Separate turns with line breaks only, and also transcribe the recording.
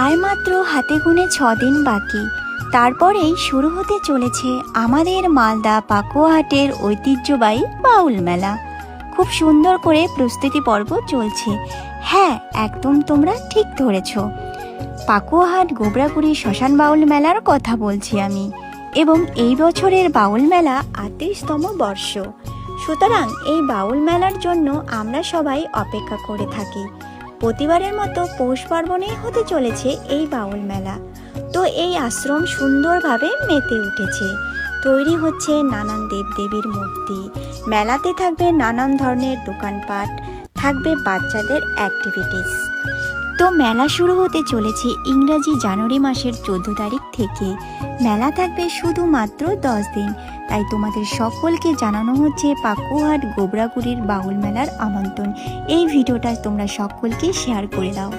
আর মাত্র হাতে গুনে 6 দিন বাকি, তারপরেই শুরু হতে চলেছে আমাদের মালদা পাকুয়াহাটের ঐতিহ্যবাহী বাউল মেলা। খুব সুন্দর করে প্রস্তুতি পর্ব চলছে। হ্যাঁ, একদম তোমরা ঠিক ধরেছ, পাকুয়াহাট গোবরাগুড়ি শ্মশান বাউল মেলার কথা বলছি আমি। এবং এই বছরের বাউল মেলা 38তম বর্ষ। সুতরাং এই বাউল মেলার জন্য আমরা সবাই অপেক্ষা করে থাকি। প্রতিবারের মতো পৌষ পার্বণেই হতে চলেছে এই বাউল মেলা। তো এই আশ্রম সুন্দরভাবে মেতে উঠেছে, তৈরি হচ্ছে নানান দেবদেবীর মূর্তি, মেলাতে থাকবে নানান ধরনের দোকানপাট, থাকবে বাচ্চাদের অ্যাক্টিভিটিস। তো মেলা শুরু হতে চলেছে ইংরাজি জানুয়ারি মাসের 14 তারিখ থেকে। মেলা থাকবে শুধুমাত্র 10 দিন। তাই তোমাদের সকলকে জানানো হচ্ছে পাকুয়াহাট গোবরাগুড়ির বাউল মেলার আমন্ত্রণ। এই ভিডিওটা তোমরা সকলকে শেয়ার করে দাও।